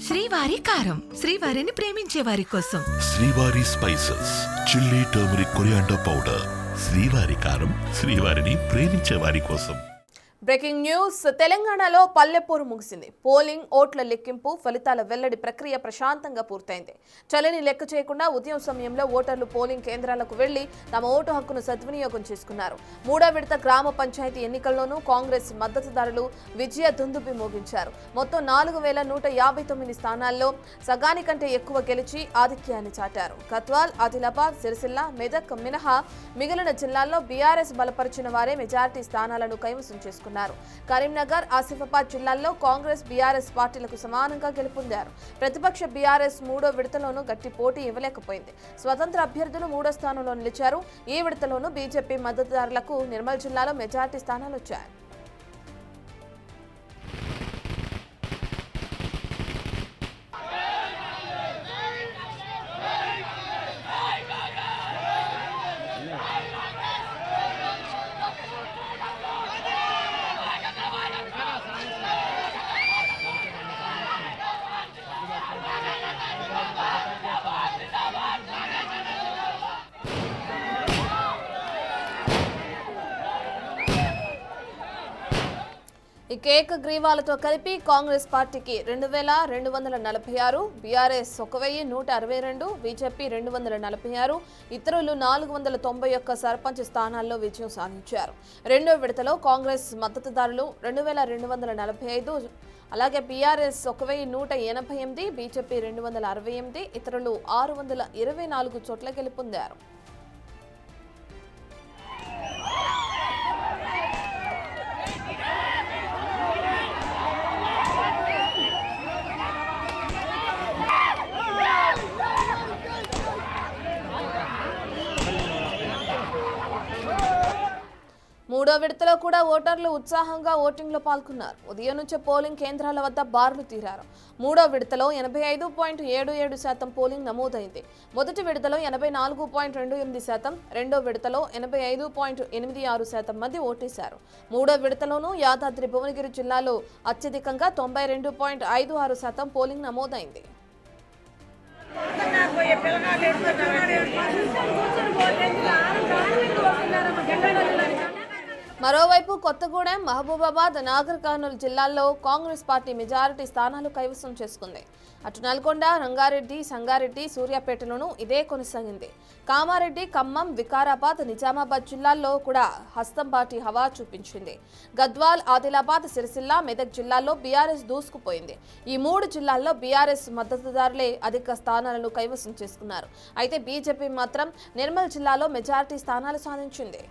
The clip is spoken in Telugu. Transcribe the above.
శ్రీవారి కారం, శ్రీవారిని ప్రేమించే వారి కోసం. శ్రీవారి spices, chilli, turmeric, coriander powder. శ్రీవారి కారం, శ్రీవారిని ప్రేమించే వారి కోసం. Breaking news. తెలంగాణలో పల్లెపోరు ముగిసింది. పోలింగ్, ఓట్ల లెక్కింపు, ఫలితాల వెల్లడి ప్రక్రియ ప్రశాంతంగా పూర్తయింది. చలిని లెక్క చేయకుండా ఉదయం సమయంలో ఓటర్లు పోలింగ్ కేంద్రాలకు వెళ్లి తమ ఓటు హక్కును సద్వినియోగం చేసుకున్నారు. మూడో విడత గ్రామ పంచాయతీ ఎన్నికల్లోనూ కాంగ్రెస్ మద్దతుదారులు విజయ దుందుబి మోగించారు. మొత్తం 4159 స్థానాల్లో సగానికంటే ఎక్కువ గెలిచి ఆధిక్యాన్ని చాటారు. గద్వాల్, ఆదిలాబాద్, సిరిసిల్ల, మెదక్ మినహా మిగిలిన జిల్లాల్లో బీఆర్ఎస్ బలపరిచిన వారే మెజారిటీ స్థానాలను కైవసం చేసుకున్నారు. కరీంనగర్, ఆసిఫాబాద్ జిల్లాల్లో కాంగ్రెస్, బీఆర్ఎస్ పార్టీలకు సమానంగా గెలుపొందారు. ప్రతిపక్ష బీఆర్ఎస్ మూడో విడతలోనూ గట్టి పోటీ ఇవ్వలేకపోయింది. స్వతంత్ర అభ్యర్థులు మూడో స్థానంలో నిలిచారు. ఈ విడతలోనూ బీజేపీ మద్దతుదారులకు నిర్మల్ జిల్లాలో మెజారిటీ స్థానాలు వచ్చాయి. ఈ కేక్ గ్రీవాలతో కలిపి కాంగ్రెస్ పార్టీకి 2246, బీఆర్ఎస్ 1162, బీజేపీ 246, ఇతరులు 491 సర్పంచ్ స్థానాల్లో విజయం సాధించారు. రెండో విడతలో కాంగ్రెస్ మద్దతుదారులు 2245, అలాగే బీఆర్ఎస్ 1188, బీజేపీ 268, ఇతరులు 624 చోట్ల గెలుపొందారు. మూడో విడతలో కూడా ఓటర్లు ఉత్సాహంగా ఓటింగ్లో పాల్గొన్నారు. ఉదయం నుంచే పోలింగ్ కేంద్రాల వద్ద బార్లు తీరారు. మూడో విడతలో 85.77% పోలింగ్ నమోదైంది. మొదటి విడతలో 84.28%, రెండో విడతలో 85.86% మంది ఓటేశారు. మూడో విడతలోనూ యాదాద్రి భువనగిరి జిల్లాలో అత్యధికంగా 92.56% పోలింగ్ నమోదైంది. మరోవైపు కొత్తగూడెం, మహబూబాబాద్, నాగర్ కర్నూలు జిల్లాల్లో కాంగ్రెస్ పార్టీ మెజారిటీ స్థానాలు కైవసం చేసుకుంది. అటు నల్గొండ, రంగారెడ్డి, సంగారెడ్డి, సూర్యాపేటలోనూ ఇదే కొనసాగింది. కామారెడ్డి, ఖమ్మం, వికారాబాద్, నిజామాబాద్ జిల్లాల్లో కూడా హస్తం పార్టీ హవా చూపించింది. గద్వాల్, ఆదిలాబాద్, సిరిసిల్ల, మెదక్ జిల్లాల్లో బీఆర్ఎస్ దూసుకుపోయింది. ఈ మూడు జిల్లాల్లో బీఆర్ఎస్ మద్దతుదారులే అధిక స్థానాలను కైవసం చేసుకున్నారు. అయితే బీజేపీ మాత్రం నిర్మల్ జిల్లాలో మెజారిటీ స్థానాలు సాధించింది.